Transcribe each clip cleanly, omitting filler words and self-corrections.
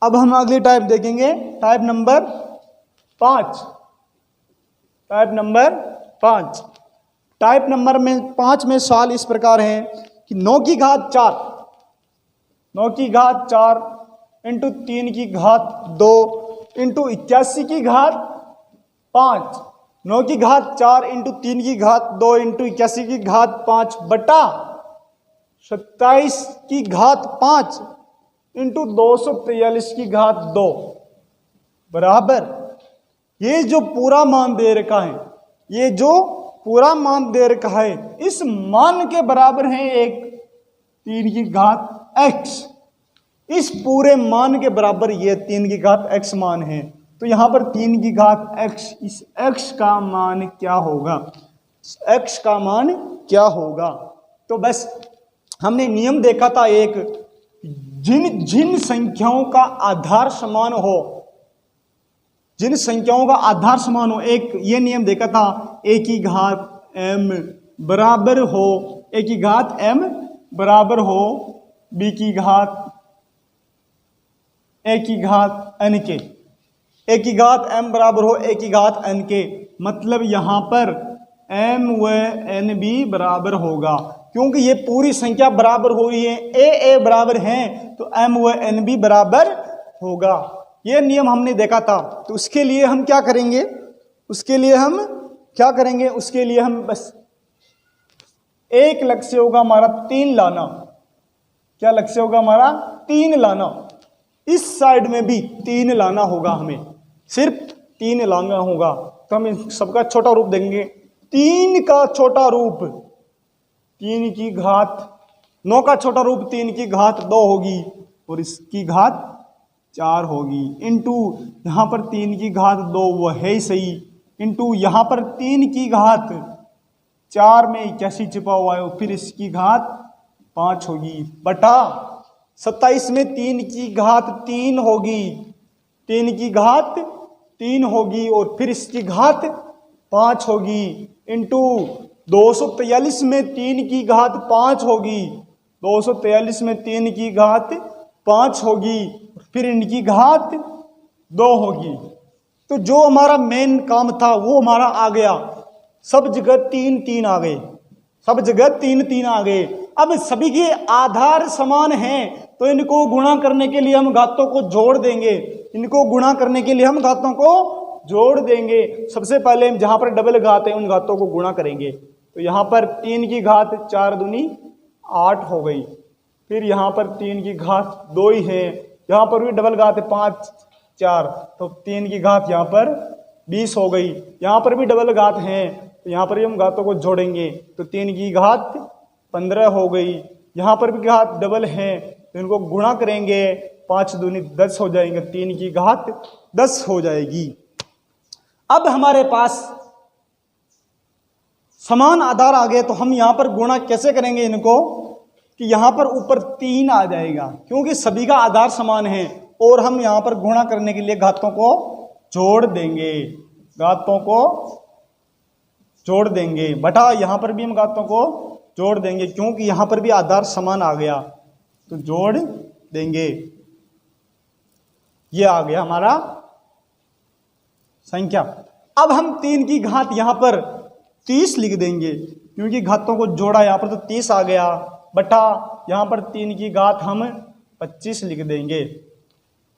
अब हम अगली टाइप देखेंगे, type number 5। Type number 5, type number में 5 में सवाल इस प्रकार है कि 9 की घात 4, 9 की घात 4 इंटू 3 की घात 2 इंटू 81 की घात 5, 9 की घात 4 इंटू 3 की घात 2 इंटू 81 की घात 5 बटा 27 की घात 5 इंटू 243 की घात 2 बराबर, ये जो पूरा मान दे रखा है, ये जो पूरा मान दे रखा है, इस मान के बराबर है एक 3 की घात x। इस पूरे मान के बराबर ये 3 की घात x मान है। तो यहां पर 3 की घात x, इस x का मान क्या होगा, x का मान क्या होगा। तो बस हमने नियम देखा था एक, जिन संख्याओं का आधार समान हो, जिन संख्याओं का आधार समान हो, एक ये नियम देखा था, a की घात m बराबर हो, a की घात m बराबर हो b की घात a की घात n के, a की घात m बराबर हो a की घात n के। मतलब यहां पर m व n भी बराबर होगा, क्योंकि ये पूरी संख्या बराबर हो रही है, a बराबर है तो m व n भी बराबर होगा। ये नियम हमने देखा था। तो उसके लिए हम क्या करेंगे, उसके लिए हम क्या करेंगे, उसके लिए हम बस एक लक्ष्य होगा हमारा 3 लाना। क्या लक्ष्य होगा हमारा, 3 लाना। इस साइड में भी 3 लाना होगा, हमें सिर्फ 3 लाना होगा। तो हम सबका छोटा रूप देंगे, 3 का छोटा रूप 3 की घात 9 का छोटा रूप 3 की घात 2 होगी और इसकी घात 4 होगी, इंटू यहां पर 3 की घात 2 वो है ही सही, इंटू यहां पर 3 की घात 4 में 81 छिपा हुआ है, फिर इसकी घात 5 होगी बटा 27 में 3 की घात 3 होगी, 3 की घात 3 होगी और फिर इसकी घात 5 होगी, इंटू 243 में 3 की घात 5 होगी, 243 में 3 की घात 5 होगी, फिर इनकी घात 2 होगी। तो जो हमारा मेन काम था वो हमारा आ गया, सब जगह 3 3 आ गए, सब जगह 3 3 आ गए। अब सभी के आधार समान हैं तो इनको गुणा करने के लिए हम घातों को जोड़ देंगे, इनको गुणा करने के लिए हम घातों को जोड़ देंगे। सबसे पहले हम जहां पर डबल घात है उन घातों को गुणा करेंगे। तो यहां पर 3 की घात 4 दूनी 8 हो गई, फिर यहां पर 3 की घात 2 ही है, यहां पर भी डबल घात है 5 4, तो 3 की घात यहां पर 20 हो गई, यहां पर भी डबल घात है तो यहां पर भी हम घातों को जोड़ेंगे तो 3 की घात 15 हो गई, यहां पर भी घात डबल है तो इनको गुणा करेंगे, 5 दूनी 10 हो जाएंगे, 3 की घात 10 हो जाएगी। अब हमारे पास समान आधार आ गए तो हम यहां पर गुणा कैसे करेंगे इनको, कि यहां पर ऊपर 3 आ जाएगा क्योंकि सभी का आधार समान है, और हम यहां पर गुणा करने के लिए घातों को जोड़ देंगे, घातों को जोड़ देंगे बटा यहां पर भी हम घातों को जोड़ देंगे क्योंकि यहां पर भी आधार समान आ गया तो जोड़ देंगे। ये आ गया हमारा संख्या। अब हम 3 की घात यहां पर 30 लिख देंगे क्योंकि घातों को जोड़ा यहां पर तो 30 आ गया बटा यहां पर 3 की घात हम 25 लिख देंगे।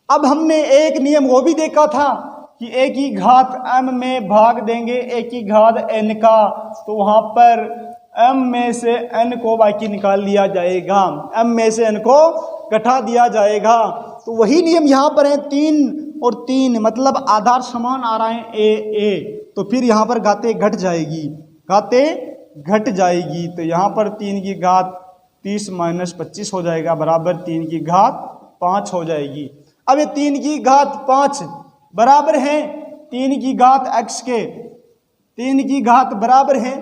अब हमने एक नियम वो भी देखा था कि a की घात m में भाग देंगे a की घात n का, तो वहां पर m में से n को बाकी निकाल लिया जाएगा, m में से n को घटा दिया जाएगा। तो वही नियम यहां पर है, 3 और 3 मतलब आधार समान आ रहा है a, तो फिर यहां पर घाते घट जाएगी, घाते घट जाएगी। तो यहां पर 3 की घात 30 माइनस 25 हो जाएगा बराबर 3 की घात 5 हो जाएगी। अब ये 3 की घात 5 बराबर है 3 की घात x के, 3 की घात बराबर है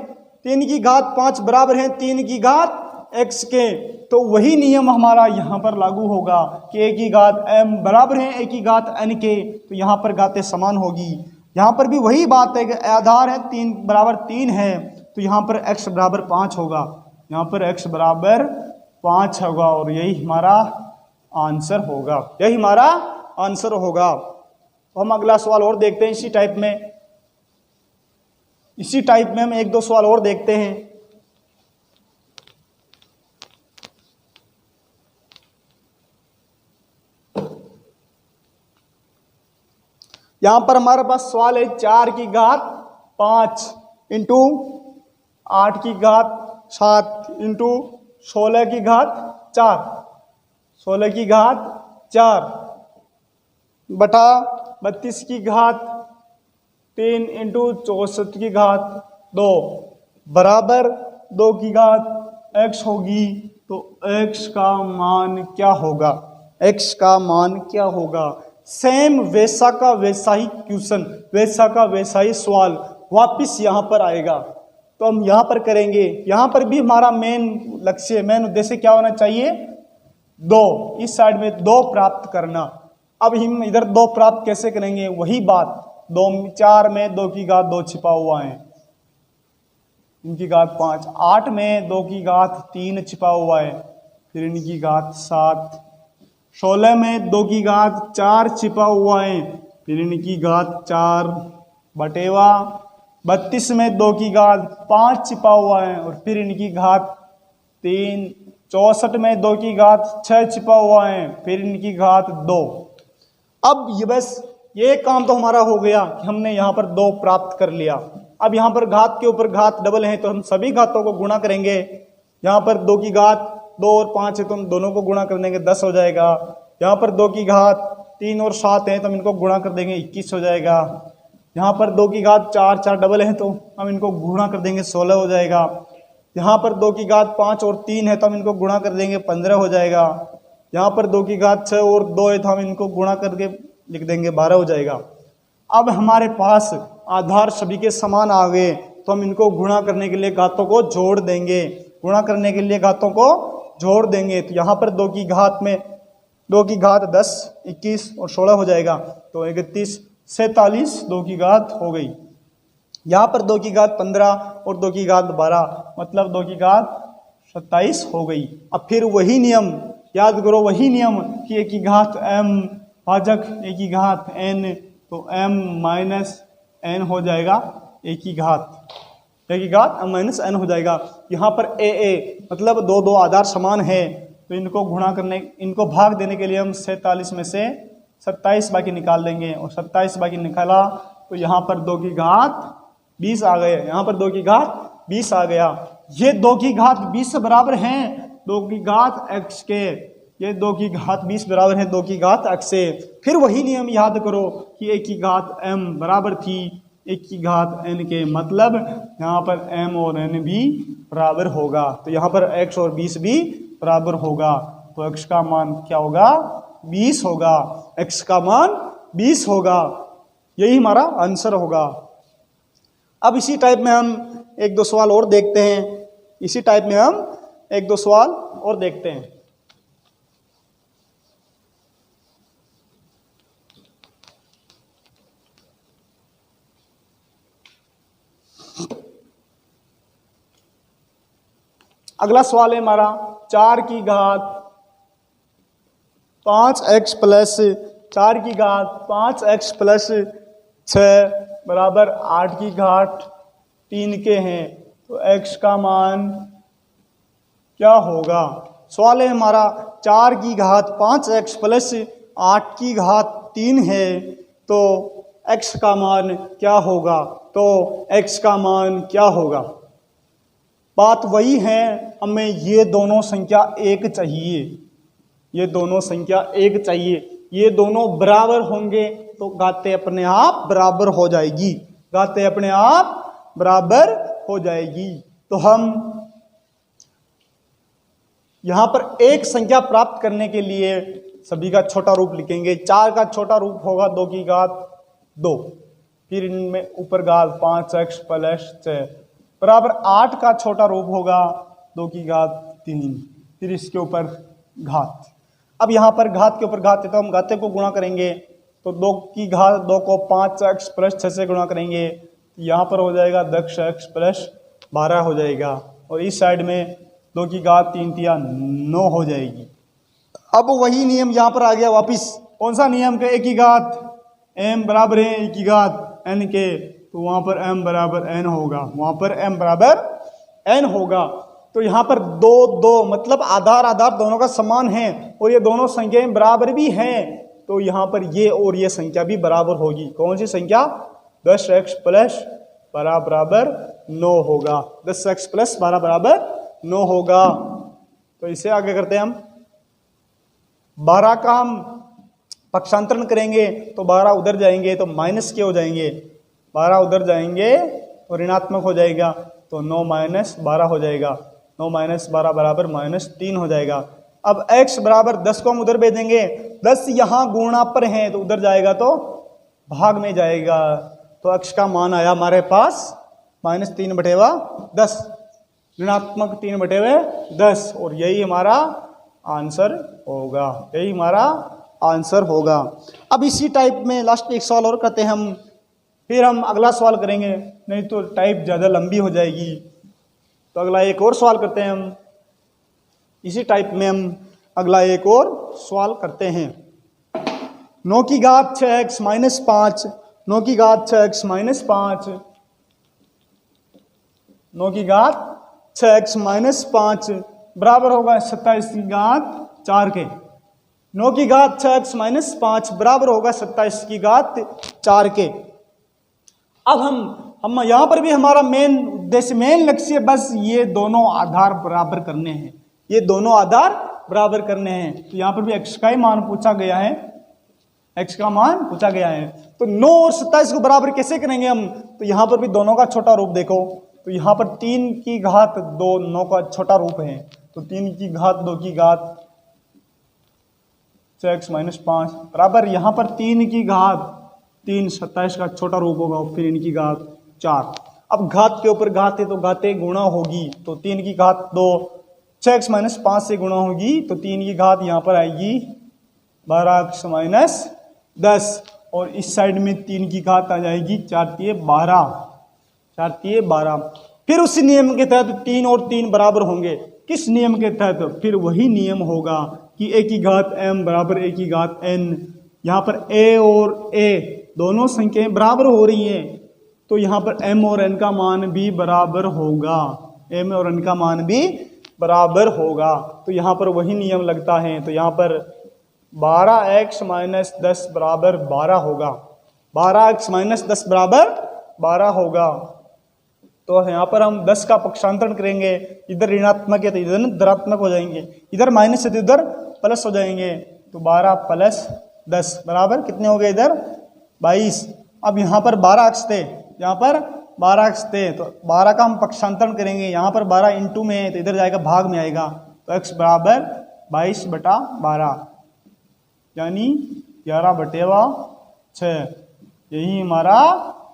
3 की घात 5 बराबर है 3 की घात x के। तो वही नियम हमारा यहाँ पर लागू होगा कि a की घात m बराबर है a की घात n के, तो यहाँ पर घातें समान होगी। यहाँ पर भी वही बात है कि आधार है 3 बराबर 3 है तो यहाँ पर x बराबर 5 होगा, यहाँ पर x बराबर 5 होगा और यही हमारा आंसर होगा, यही हमारा आंसर होगा। तो हम अगला सवाल और देखते हैं इसी टाइप में हम एक दो सवाल और देखते हैं। यहां पर हमारे पास सवाल है 4 की घात 5 इंटू 8 की घात 7 इंटू 16 की घात 4, 16 की घात 4 बटा 32 की घात 3 इंटू 64 की घात 2 बराबर 2 की घात x होगी। तो x का मान क्या होगा? x का मान क्या होगा? सेम वैसा का वैसा ही क्वेश्चन, वैसा का वैसा ही सवाल वापस यहां पर आएगा। तो हम यहां पर करेंगे। यहां पर भी हमारा मेन लक्ष्य, मेन उद्देश्य क्या होना चाहिए? 2, इस साइड में 2 प्राप्त करना। अब हम इधर 2 प्राप्त कैसे करेंगे? वही बात, 4 में 2 की घात 2 छिपा हुआ है, इनकी घात 5, 8 में 2 की घात 3 छिपा हुआ है, फिर इनकी घात 7, 16 में 2 की घात 4 छिपा हुआ है, फिर इनकी घात 4 बटेवा 32 में 2 की घात 5 छिपा हुआ है और फिर इनकी घात 3, 64 में 2 की घात 6 छिपा हुआ है, फिर इनकी घात 2। अब ये बस ये काम तो हमारा हो गया कि हमने यहाँ पर 2 प्राप्त कर लिया। अब यहाँ पर घात के ऊपर घात डबल है तो हम सभी घातों को गुणा करेंगे। यहाँ पर 2 की घात 2 और 5 है तो हम दोनों को गुणा कर देंगे, 10 हो जाएगा। यहाँ पर 2 की घात 3 और 7 है तो हम इनको गुणा कर देंगे, 21 हो जाएगा। यहाँ पर 2 की घात 4, 4 डबल है तो हम इनको गुणा कर देंगे, 16 हो जाएगा। यहाँ पर 2 की घात 5 और 3 है तो हम इनको गुणा कर देंगे, 15 हो जाएगा। यहाँ पर 2 की घात 6 और 2 है तो हम इनको गुणा करके लिख देंगे, 12 हो जाएगा। अब हमारे पास आधार सभी के समान आ गए तो हम इनको गुणा करने के लिए घातों को जोड़ देंगे, गुणा करने के लिए घातों को जोड़ देंगे। तो यहाँ पर 2 की घात में 2 की घात 10, 21 और 16 हो जाएगा, तो 31, 47 2 की घात हो गई। यहाँ पर 2 की घात 15 और 2 की घात 12, मतलब 2 की घात 27 हो गई। अब फिर वही नियम याद करो, वही नियम कि a की घात m भाजक a की घात n, तो m माइनस n हो जाएगा a की घात m माइनस n हो जाएगा। यहाँ पर a मतलब 2 आधार समान है तो इनको भाग देने के लिए हम 47 में से 27 बाकी निकाल देंगे और 27 बाकी निकाला तो यहाँ पर 2 की घात 20 आ गए, यहाँ पर 2 की घात 20 आ गया। ये 2 की घात 20 से बराबर हैं 2 की घात x के, ये 2 की घात 20 बराबर है 2 की घात x से। फिर वही नियम याद करो कि a की घात m बराबर थी a की घात n के, मतलब यहाँ पर m और n भी बराबर होगा, तो यहाँ पर x और 20 भी बराबर होगा। तो x का मान क्या होगा? 20 होगा, x का मान 20 होगा, यही हमारा आंसर होगा। अब इसी टाइप में हम एक दो सवाल और देखते हैं, अगला सवाल है हमारा 4 की घात 5x प्लस 4 की घात 5x प्लस 6 बराबर 8 की घात 3 के हैं, तो x का मान क्या होगा? सवाल है हमारा 4 की घात 5x प्लस 8 की घात 3 है, तो x का मान क्या होगा? तो x का मान क्या होगा? बात वही है, हमें ये दोनों संख्या एक चाहिए, ये दोनों संख्या एक चाहिए, ये दोनों बराबर होंगे तो घातें अपने आप बराबर हो जाएगी, घातें अपने आप बराबर हो जाएगी। तो हम यहां पर एक संख्या प्राप्त करने के लिए सभी का छोटा रूप लिखेंगे। 4 का छोटा रूप होगा 2 की घात 2, फिर इनमें ऊपर घात 5x प्लस 6 बराबर 8 का छोटा रूप होगा 2 की घात 3, फिर इसके ऊपर घात। अब यहाँ पर घात के ऊपर घात है तो हम घाते को गुणा करेंगे, तो 2 की घात 2 को 5x प्लस 6 से गुणा करेंगे, यहाँ पर हो जाएगा 10x प्लस 12 हो जाएगा, और इस साइड में 2 की घात 3 9 हो जाएगी। अब वही नियम यहाँ पर आ गया वापिस कौन सा नियम के, ए की घात m बराबर है ए की घात n के, तो वहां पर m बराबर n होगा, वहां पर m बराबर n होगा। तो यहाँ पर दो दो मतलब आधार आधार दोनों का समान है और ये दोनों संख्याएं बराबर भी हैं, तो यहाँ पर ये और ये संख्या भी बराबर होगी। कौन सी संख्या, 10x प्लस 12 बराबर 9 होगा, 10x प्लस 12 बराबर 9 होगा। तो इसे आगे करते हैं हम, 12 का हम पक्षांतरण करेंगे तो 12 उधर जाएंगे तो माइनस के हो जाएंगे, 12 उधर जाएंगे तो ऋणात्मक हो जाएगा, तो 9 माइनस 12 हो जाएगा, 9 माइनस 12 बराबर -3 हो जाएगा। अब x बराबर 10 को हम उधर भेजेंगे, 10 यहाँ गुणा पर है तो उधर जाएगा तो भाग में जाएगा, तो x का मान आया हमारे पास -3/10, ऋणात्मक 3/10, और यही हमारा आंसर होगा, यही हमारा आंसर होगा। अब इसी टाइप में लास्ट एक सवाल और करते हैं हम, फिर हम अगला सवाल करेंगे, नहीं तो टाइप ज़्यादा लंबी हो जाएगी। तो अगला एक और सवाल करते हैं हम, इसी टाइप में हम अगला एक और सवाल करते हैं। 9 की घात 6x माइनस 5, 9 की घात 6x माइनस 5, 9 की घात 6x माइनस 5 बराबर होगा 27 की घात 4 के। 9 की घात 6x माइनस 5 बराबर होगा 27 की घात 4 के। अब हम यहाँ पर भी हमारा मेन उद्देश्य, मेन लक्ष्य बस ये दोनों आधार बराबर करने हैं, ये दोनों आधार बराबर करने हैं। तो यहाँ पर भी x का ही मान पूछा गया है, x का मान पूछा गया है। तो 9 और 27 को बराबर कैसे करेंगे हम, तो यहाँ पर भी दोनों का छोटा रूप देखो, तो यहाँ पर 3 की घात 2 9 का छोटा रूप है, तो 3 की घात 2 की घात 6x माइनस 5 बराबर यहाँ पर 3 की घात 3 27 का छोटा रूप होगा, फिर इनकी घात 4। अब घात के ऊपर घात है तो घातें गुणा होगी, तो 3 की घात 2 6x माइनस 5 से गुणा होगी, तो 3 की घात यहाँ पर आएगी 12x माइनस 10, और इस साइड में 3 की घात आ जाएगी 4 तिये 12। फिर उसी नियम के तहत 3 और 3 बराबर होंगे, किस नियम के तहत, फिर वही नियम होगा कि a की घात m बराबर a की घात n। यहाँ पर a और a दोनों संख्याएं बराबर हो रही हैं, तो यहाँ पर m और n का मान भी बराबर होगा, m और n का मान भी बराबर होगा। तो यहाँ पर वही नियम लगता है, तो यहाँ पर 12x माइनस 10 बराबर 12 होगा, 12x माइनस 10 बराबर 12 होगा। तो यहाँ पर हम 10 का पक्षांतरण करेंगे, इधर ऋणात्मक है तो इधर धनात्मक हो जाएंगे, इधर माइनस है तो इधर प्लस हो जाएंगे, तो 12 प्लस 10 बराबर कितने हो गए, इधर 22। अब यहाँ पर 12x थे, यहाँ पर 12x थे, तो 12 का हम पक्षांतरण करेंगे, यहाँ पर 12 इंटू में है तो इधर जाएगा भाग में आएगा, तो x बराबर 22/12 यानी 11/6, यही हमारा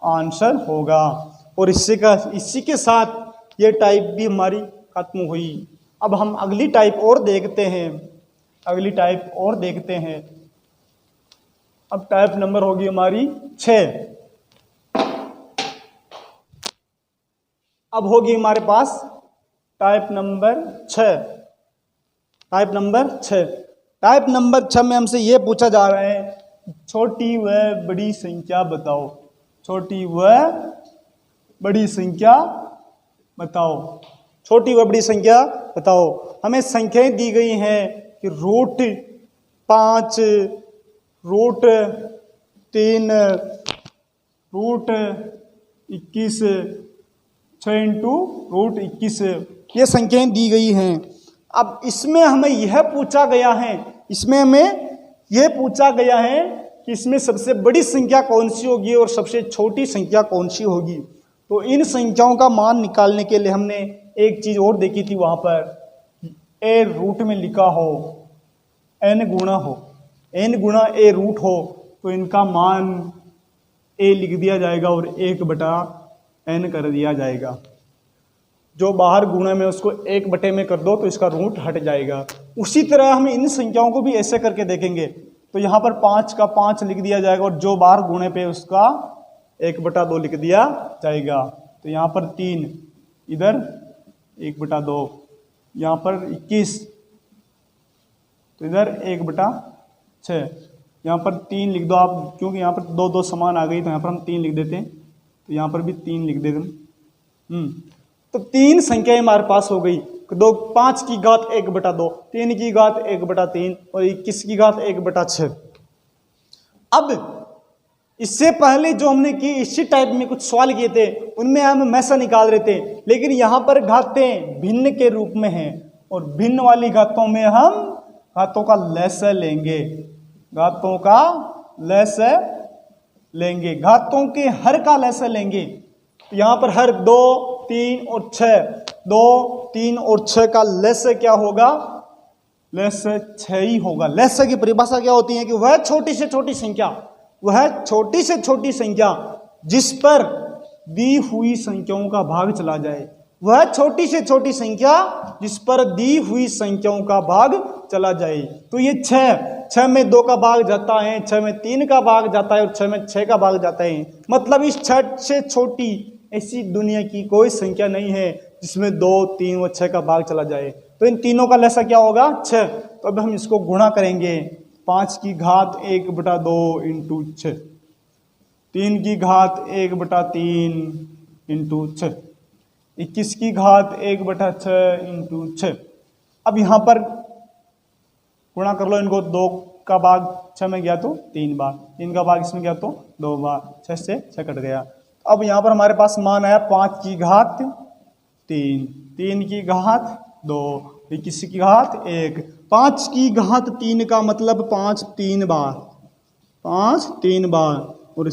आंसर होगा। और इसी के साथ ये टाइप भी हमारी खत्म हुई। अब हम अगली टाइप और देखते हैं, अगली टाइप और देखते हैं। अब टाइप नंबर होगी हमारी 6। अब होगी हमारे पास type number 6। Type number 6, type number 6 में हमसे ये पूछा जा रहा है छोटी व बड़ी संख्या बताओ, छोटी व बड़ी संख्या बताओ, छोटी व बड़ी संख्या बताओ। हमें संख्याएं दी गई हैं कि √5, √3, √21, 6 इंटू √21, ये संख्याएं दी गई हैं। अब इसमें हमें यह पूछा गया है, इसमें हमें यह पूछा गया है कि इसमें सबसे बड़ी संख्या कौन सी होगी और सबसे छोटी संख्या कौन सी होगी। तो इन संख्याओं का मान निकालने के लिए हमने एक चीज और देखी थी, वहां पर ए रूट में लिखा हो, n गुणा हो, n गुणा a रूट हो, तो इनका मान a लिख दिया जाएगा और 1/n कर दिया जाएगा। जो बाहर गुणा में उसको 1/, में कर दो तो इसका रूट हट जाएगा। उसी तरह हम इन संख्याओं को भी ऐसे करके देखेंगे, तो यहाँ पर 5 का 5 लिख दिया जाएगा और जो बाहर गुणे पे उसका 1/2 लिख दिया जाएगा। तो यहाँ पर 3, इधर 1/2, यहाँ पर 21, तो इधर 1/6। यहाँ पर 3 लिख दो आप, क्योंकि यहाँ पर 2 2 समान आ गई तो यहाँ पर हम 3 लिख देते हैं, तो यहाँ पर भी 3 लिख देते हैं। तो 3 संख्याएं हमारे पास हो गई। 5 की घात 1/2, 3 की घात 1/3 और 21 की घात 1/6। अब इससे पहले जो हमने की इसी टाइप में कुछ सवाल किए थे उनमें हम हमेशा निकाल रहे थे, लेकिन यहाँ पर घातें भिन्न के रूप में हैं और भिन्न वाली घातों में हम घातों का लसाअ लेंगे, घातों का लसाअ लेंगे, घातों के हर का लसाअ लेंगे। तो यहाँ पर हर 2, 3 और 6, 2, 3 और 6 का लसाअ क्या होगा? लसाअ 6 ही होगा। लसाअ की परिभाषा क्या होती है कि वह छोटी से छोटी संख्या, वह छोटी से छोटी संख्या जिस पर दी हुई संख्याओं का भाग चला जाए, वह छोटी से छोटी संख्या जिस पर दी हुई संख्याओं का भाग चला जाए। तो ये 6 में 2 का भाग जाता है, 6 में 3 का भाग जाता है और 6 में 6 का भाग जाता है। मतलब इस 6 से छोटी ऐसी दुनिया की कोई संख्या नहीं है जिसमें 2, 3 और 6 का भाग चला जाए। तो इन तीनों का लसाअ क्या होगा? 6। तो अब हम इसको गुणा करेंगे। 5 की घात 1/2 इंटू 6, 3 की घात 1/3 इंटू 6, 21 की घात 1/6 इंटू 6। अब यहाँ पर गुणा कर लो इनको। 2 का भाग 6 में गया तो 3 बार, 3 का भाग इसमें गया तो 2 बार, 6 से 6 कट गया। अब यहाँ पर हमारे पास मान आया 5 की घात 3, 3 की घात 2, 21 की घात 1। 5 की घात 3 का मतलब 5 3 बार, 5 3 बार, और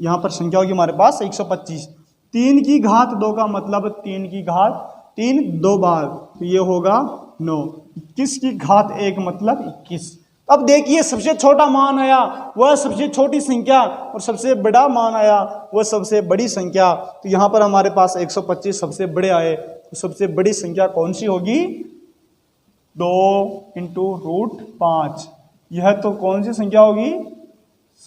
यहाँ पर संख्या होगी हमारे पास 125। 3 की घात 2 का मतलब 3 की घात 3 2 बार, तो ये होगा 9। 21 की घात 1 मतलब 21। अब देखिए सबसे छोटा मान आया वह सबसे छोटी संख्या और सबसे बड़ा मान आया वह सबसे बड़ी संख्या। तो यहाँ पर हमारे पास 125 सबसे बड़े आए, तो सबसे बड़ी संख्या कौन सी होगी? 2 इंटू रूट 5। यह तो कौन सी संख्या होगी?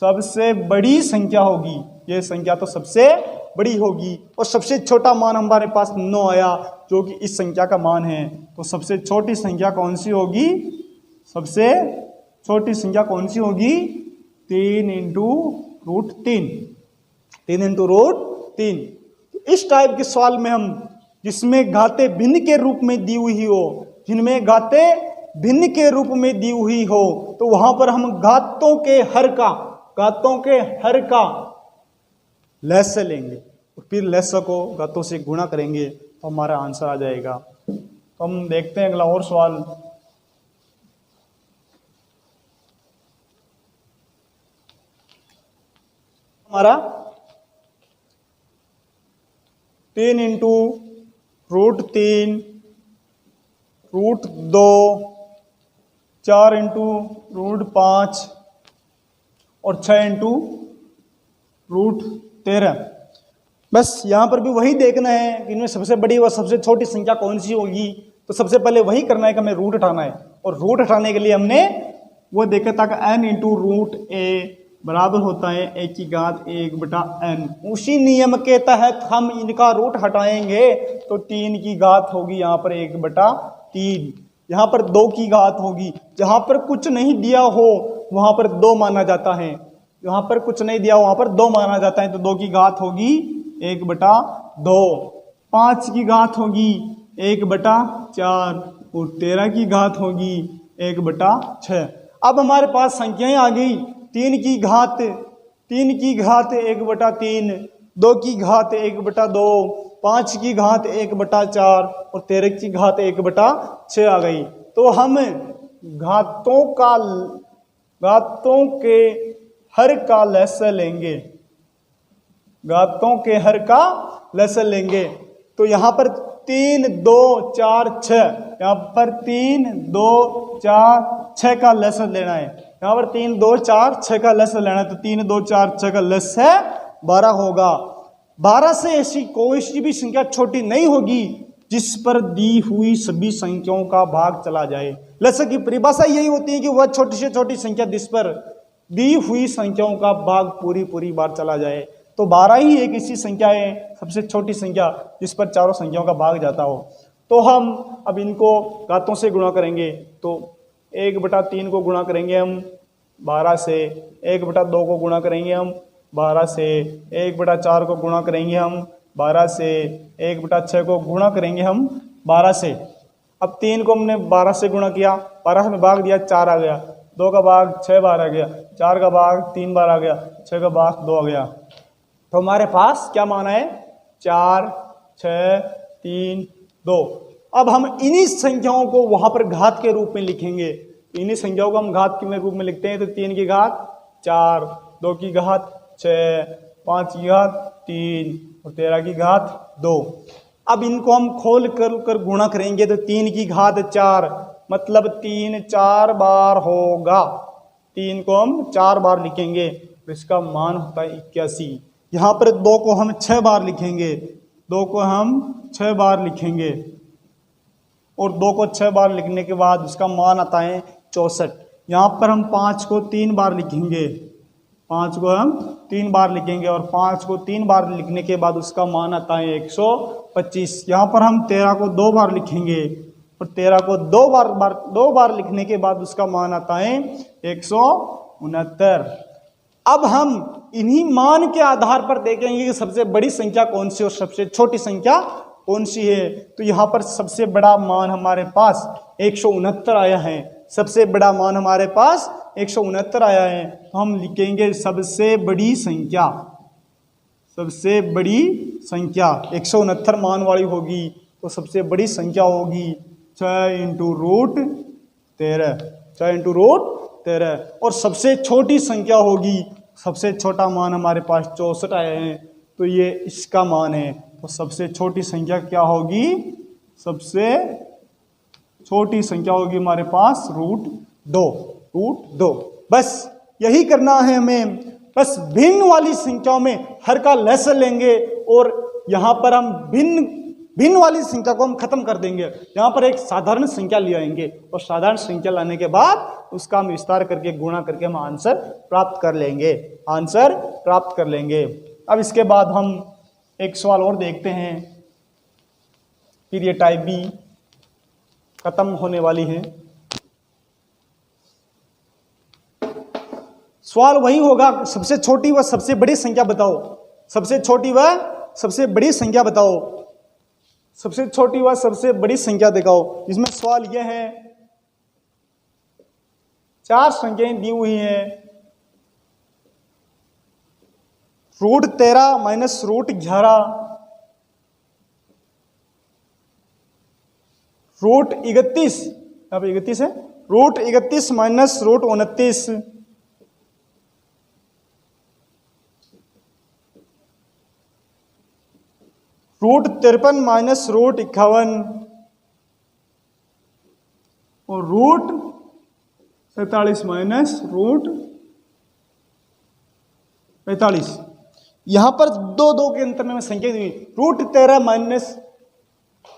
सबसे बड़ी संख्या होगी। यह संख्या तो सबसे बड़ी होगी। और सबसे छोटा मान हमारे पास 9 आया जो कि इस संख्या का मान है। तो सबसे छोटी संख्या कौन सी होगी? सबसे छोटी संख्या कौन सी होगी? 3 इंटू रूट 3, 3 इंटू रूट 3। तो इस टाइप के सवाल में हम जिसमें घातें भिन्न के रूप में दी हुई हो, जिनमें घातें भिन्न के रूप में दी हुई हो, तो वहां पर हम घातों के हर का लसाअ लेंगे और फिर लसाअ को घातों से गुणा करेंगे तो हमारा आंसर आ जाएगा। तो हम देखते हैं अगला और सवाल। हमारा 3 into root 3 root 2, 4 into root 5 और 6 इंटू रूट 13। बस यहाँ पर भी वही देखना है कि इनमें सबसे बड़ी व सबसे छोटी संख्या कौन सी होगी। तो सबसे पहले वही करना है कि हमें रूट हटाना है, और रूट हटाने के लिए हमने वो देखा था कि n इंटू रूट ए बराबर होता है a की घात 1/n। उसी नियम के तहत हम इनका रूट हटाएंगे तो 3 की घात होगी यहाँ पर 1/3, यहाँ पर 2 की घात होगी। जहाँ पर कुछ नहीं दिया हो वहाँ पर 2 माना जाता है, यहाँ पर कुछ नहीं दिया हो वहाँ पर 2 माना जाता है। तो 2 की घात होगी 1/2, 5 की घात होगी 1/4 और 13 की घात होगी 1/6। अब हमारे पास संख्याएं आ गई। 3 की घात 1/3, 2 की घात 1/2, 5 की घात 1/4 और 13 की घात 1/6 आ गई। तो हम घातों के हर का लसाअ लेंगे, घातों के हर का लसाअ लेंगे। तो यहाँ पर 3 2 4 6, यहाँ पर 3 2 4 6 का लसाअ लेना है। यहाँ पर 3 2 4 6 का लसाअ लेना है। तो 3 2 4 6 का लसाअ 12 होगा। 12 से ऐसी कोई सी भी संख्या छोटी नहीं होगी जिस पर दी हुई सभी संख्याओं का भाग चला जाए। लसाअ की परिभाषा यही होती है कि वह छोटी से छोटी संख्या जिस पर दी हुई संख्याओं का भाग पूरी बार चला जाए। तो 12 ही एक ऐसी संख्या है, सबसे छोटी संख्या जिस पर चारों संख्याओं का भाग जाता हो। तो हम अब इनको घातों से गुणा करेंगे। तो 1/3 को गुणा करेंगे हम 12 से 1/2 को गुणा करेंगे हम, 12 से 1/4 को गुणा करेंगे हम, 12 से 1/6 को गुणा करेंगे हम 12 से। अब 3 को हमने 12 से गुणा किया, 12 में भाग दिया, 4 आ गया, 2 का भाग 6 बार आ गया, 4 का भाग 3 बार आ गया, 6 का भाग 2 आ गया। तो हमारे पास क्या मान है? 4, 6, 3, 2। अब हम इन्हीं संख्याओं को वहां पर घात के रूप में लिखेंगे। इन्हीं संख्याओं को हम घात के रूप में लिखते हैं। तो 3 की घात 4, 2 की घात 6, 5 की घात 3 और 13 की घात 2। अब इनको हम खोल कर गुणा करेंगे तो 3 की घात 4 मतलब 3 4 बार होगा। 3 को हम 4 बार लिखेंगे तो इसका मान होता है 81। यहाँ पर 2 को हम 6 बार लिखेंगे, 2 को हम 6 बार लिखेंगे और 2 को 6 बार लिखने के बाद उसका मान आता है 64। यहाँ पर हम 5 को 3 बार लिखेंगे, 5 को हम 3 बार लिखेंगे और 5 को 3 बार लिखने के बाद उसका मान आता है 125। यहाँ पर हम 13 को 2 बार लिखेंगे और 13 को 2 बार लिखने के बाद उसका मान आता है 169। अब हम इन्हीं मान के आधार पर देखेंगे कि सबसे बड़ी संख्या कौन सी और सबसे छोटी संख्या कौन सी है। तो यहाँ पर सबसे बड़ा मान हमारे पास 169 आया है। सबसे बड़ा मान हमारे पास 169 आया है। तो हम लिखेंगे सबसे बड़ी संख्या, सबसे बड़ी संख्या 169 मान वाली होगी। तो सबसे बड़ी संख्या होगी 6 × √13, 6 × √13। और सबसे छोटी संख्या होगी, सबसे छोटा मान हमारे पास 64 आया है तो ये इसका मान है। तो सबसे छोटी संख्या क्या होगी? सबसे छोटी संख्या होगी हमारे पास √2। बस यही करना है हमें। बस भिन्न वाली संख्याओं में हर का लेसन लेंगे और यहाँ पर हम भिन्न वाली संख्या को हम खत्म कर देंगे। यहाँ पर एक साधारण संख्या ले आएंगे और साधारण संख्या लाने के बाद उसका हम विस्तार करके गुणा करके हम आंसर प्राप्त कर लेंगे, आंसर प्राप्त कर लेंगे। अब इसके बाद हम एक सवाल और देखते हैं, फिर ये टाइप बी खत्म होने वाली है। सवाल वही होगा, सबसे छोटी व सबसे बड़ी संख्या बताओ। सबसे छोटी व सबसे बड़ी संख्या बताओ। सबसे छोटी व सबसे बड़ी संख्या दिखाओ। इसमें सवाल यह है, 4 संख्याएं दी हुई हैं, √13 - √11, √31, यहाँ पे 31 है, √31 - √29, √53 - √51 और √47 - √45। यहां पर 2 के अंतर में संख्या दी हुई, √13 - √11,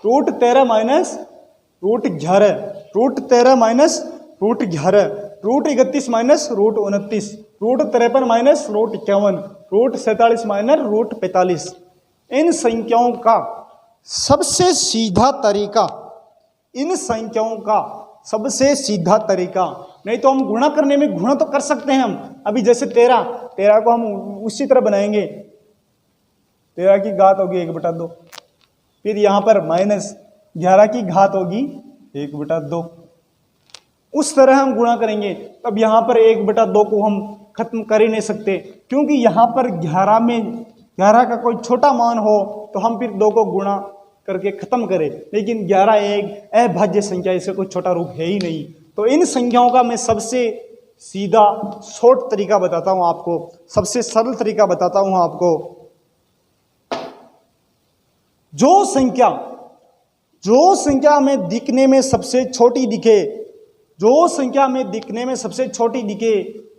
√13 - √11, √31 - √29, √53 - √51, √47 - √45। इन संख्याओं का सबसे सीधा तरीका, इन संख्याओं का सबसे सीधा तरीका, नहीं तो हम गुणा करने में गुणा तो कर सकते हैं हम। अभी जैसे 13 को हम उसी तरह बनाएंगे, 13 की घात होगी 1/2, फिर यहाँ पर -11 की घात होगी 1/2, उस तरह हम गुणा करेंगे। अब यहाँ पर 1/2 को हम खत्म कर ही नहीं सकते, क्योंकि यहाँ पर 11 का कोई छोटा मान हो तो हम फिर 2 को गुणा करके खत्म करें, लेकिन 11 एक अभाज्य संख्या, इसका कोई छोटा रूप है ही नहीं। तो इन संख्याओं का मैं सबसे सीधा शॉर्ट तरीका बताता हूं आपको, सबसे सरल तरीका बताता हूं आपको। जो संख्या हमें दिखने में सबसे छोटी दिखे, जो संख्या हमें दिखने में सबसे छोटी दिखे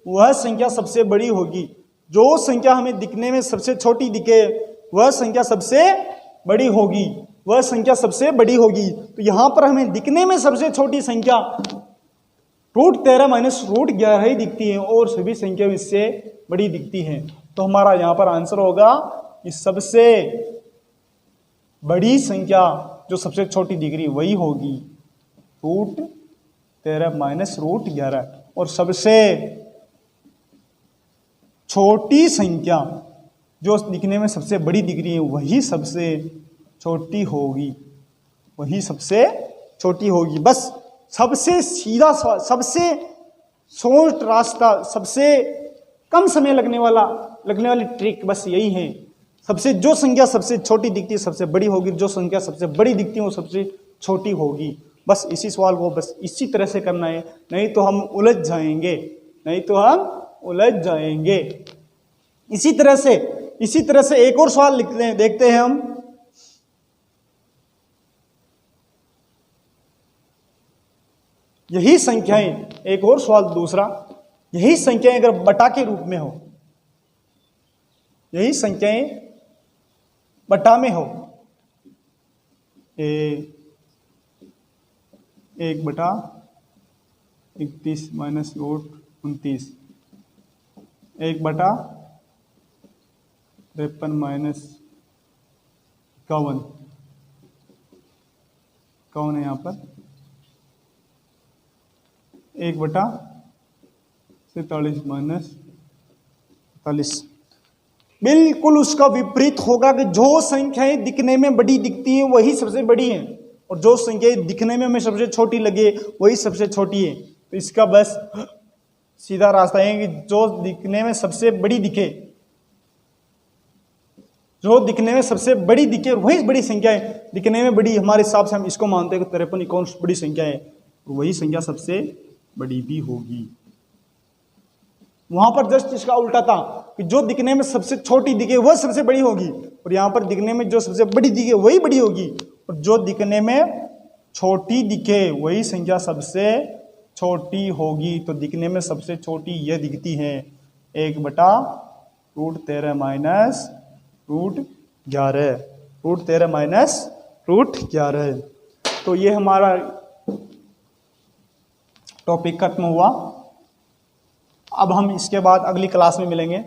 वह संख्या सबसे बड़ी होगी। जो संख्या हमें दिखने में सबसे छोटी दिखे वह संख्या सबसे बड़ी होगी, वह संख्या सबसे बड़ी होगी। तो यहां पर हमें दिखने में सबसे छोटी संख्या √13 - √11 ही दिखती है और सभी संख्या इससे बड़ी दिखती हैं। तो हमारा यहां पर आंसर होगा कि सबसे बड़ी संख्या जो सबसे छोटी दिख रही वही होगी √13 - √11 और सबसे छोटी संख्या जो दिखने में सबसे बड़ी दिख रही है वही सबसे छोटी होगी, वही सबसे छोटी होगी। बस सबसे सीधा सबसे शॉर्ट रास्ता, सबसे कम समय लगने वाली ट्रिक बस यही है। सबसे जो संख्या सबसे छोटी दिखती है सबसे बड़ी होगी, जो संख्या सबसे बड़ी दिखती है वो सबसे छोटी होगी। बस इसी सवाल को बस इसी तरह से करना है, नहीं तो हम उलझ जाएंगे, नहीं तो हम उलझ जाएंगे। इसी तरह से एक और सवाल लिखते हैं, देखते हैं हम। यही संख्याएं, एक और सवाल दूसरा, यही संख्याएं अगर बटा के रूप में हो, यही संख्याएं बटा में हो, 1/31 - 29, 1/53 - 51, कौन है यहाँ पर 1/47 - 45। बिल्कुल उसका विपरीत होगा कि जो संख्याएं दिखने में बड़ी दिखती हैं वही सबसे बड़ी हैं, और जो संख्याएं दिखने में हमें सबसे छोटी लगे वही सबसे छोटी है। तो इसका बस सीधा रास्ता है कि जो दिखने में सबसे बड़ी दिखे, जो दिखने में सबसे बड़ी दिखे वही बड़ी संख्या है। दिखने में बड़ी हमारे हिसाब से हम इसको मानते हैं कि 53 कौन बड़ी संख्या है, तो वही संख्या सबसे बड़ी भी होगी। वहां पर जस्ट इसका उल्टा था कि जो दिखने में सबसे छोटी दिखे वह सबसे बड़ी होगी, और यहां पर दिखने में जो सबसे बड़ी दिखे वही बड़ी होगी, और जो दिखने में छोटी दिखे वही संख्या सबसे छोटी होगी। तो दिखने में सबसे छोटी यह दिखती है 1/√13 - √11, √13 - √11। तो ये हमारा टॉपिक खत्म हुआ। अब हम इसके बाद अगली क्लास में मिलेंगे।